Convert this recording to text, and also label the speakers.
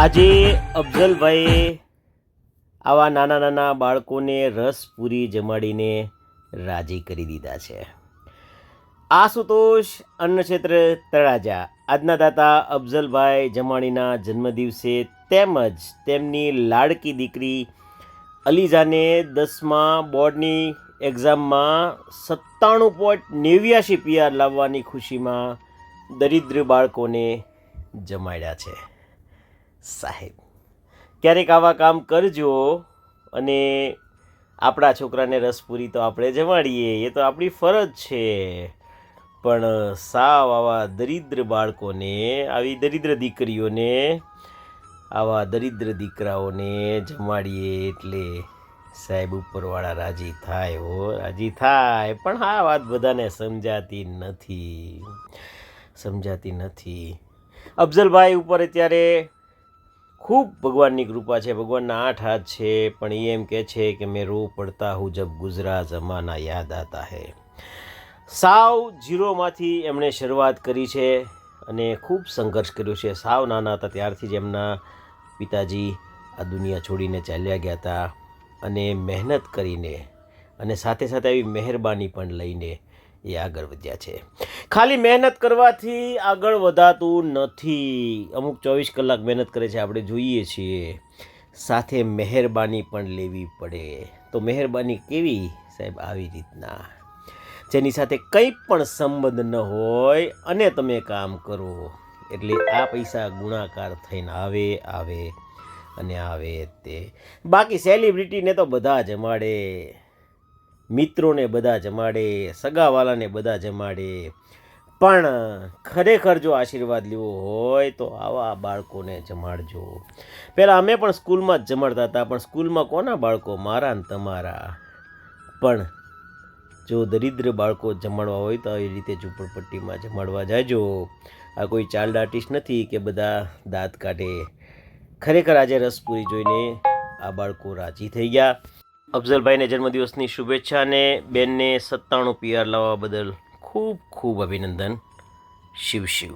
Speaker 1: આજે અફઝલભાઈએ આવા નાના નાના બાળકોને રસપૂરી જમાડીને રાજી કરી દીધા છે. આશુતોષ અન્નક્ષેત્ર તળાજા આજના દાતા અફઝલભાઈ જમાણીના જન્મદિવસે તેમજ તેમની લાડકી દીકરી અલીઝાને 10મા બોર્ડની એક્ઝામમાં 97.89 PR લાવવાની ખુશીમાં દરિદ્ર બાળકોને જમાડ્યા છે. સાહેબ, ક્યારેક આવા કામ કરજો અને આપણા છોકરાને રસપૂરી તો આપણે જમાડીએ, એ તો આપણી ફરજ છે. પણ સાવ આવા દરિદ્ર બાળકોને, આવી દરિદ્ર દીકરીઓને, આવા દરિદ્ર દીકરાઓને જમાડીએ એટલે સાહેબ ઉપરવાળા રાજી થાય હો, રાજી થાય. પણ આ વાત બધાને સમજાતી નથી. અફઝલભાઈ ઉપર અત્યારે ખૂબ ભગવાનની કૃપા છે, ભગવાનના 8 હાથ છે. પણ એ એમ કહે છે કે મેં રો પડતા હું જબ ગુજરા જમાના યાદ આતા હૈ. સાવ ઝીરોમાંથી એમણે શરૂઆત કરી છે અને ખૂબ સંઘર્ષ કર્યો છે. સાવ નાના હતા ત્યારથી જ એમના પિતાજી આ દુનિયા છોડીને ચાલ્યા ગયા હતા અને મહેનત કરીને અને સાથે સાથે આવી મહેરબાની પણ લઈને એ આગળ વધ્યા છે. ખાલી મહેનત કરવાથી આગળ વધાતું નથી. અમુક 24 કલાક મહેનત કરે છે, આપણે જોઈએ છીએ. સાથે મહેરબાની પણ લેવી પડે. તો મહેરબાની કેવી સાહેબ? આવી રીતના જેની સાથે કંઈ પણ સંબંધ ન હોય અને તમે કામ કરો એટલે આ પૈસા ગુણાકાર થઈને આવે તે. બાકી સેલિબ્રિટીને તો બધા જમાડે, મિત્રોને બધા જમાડે, સગાવાલાને બધા જમાડે. પણ ખરેખર જો આશીર્વાદ લેવો હોય તો આવા બાળકોને જમાડજો. પહેલાં અમે પણ સ્કૂલમાં જ જમાડતા હતા, પણ સ્કૂલમાં કોના બાળકો? મારા ને તમારા. પણ જો દરિદ્ર બાળકો જમાડવા હોય તો આવી રીતે ઝૂંપડપટ્ટીમાં જમાડવા જાજો. આ કોઈ ચાઇલ્ડ આર્ટિસ્ટ નથી કે બધા દાંત કાઢે. ખરેખર આજે રસપૂરી જોઈને આ બાળકો રાજી થઈ ગયા. અફઝલભાઈને જન્મદિવસની શુભેચ્છા અને બેનને 97 PR લાવવા બદલ ખૂબ ખૂબ અભિનંદન. શિવ શિવ.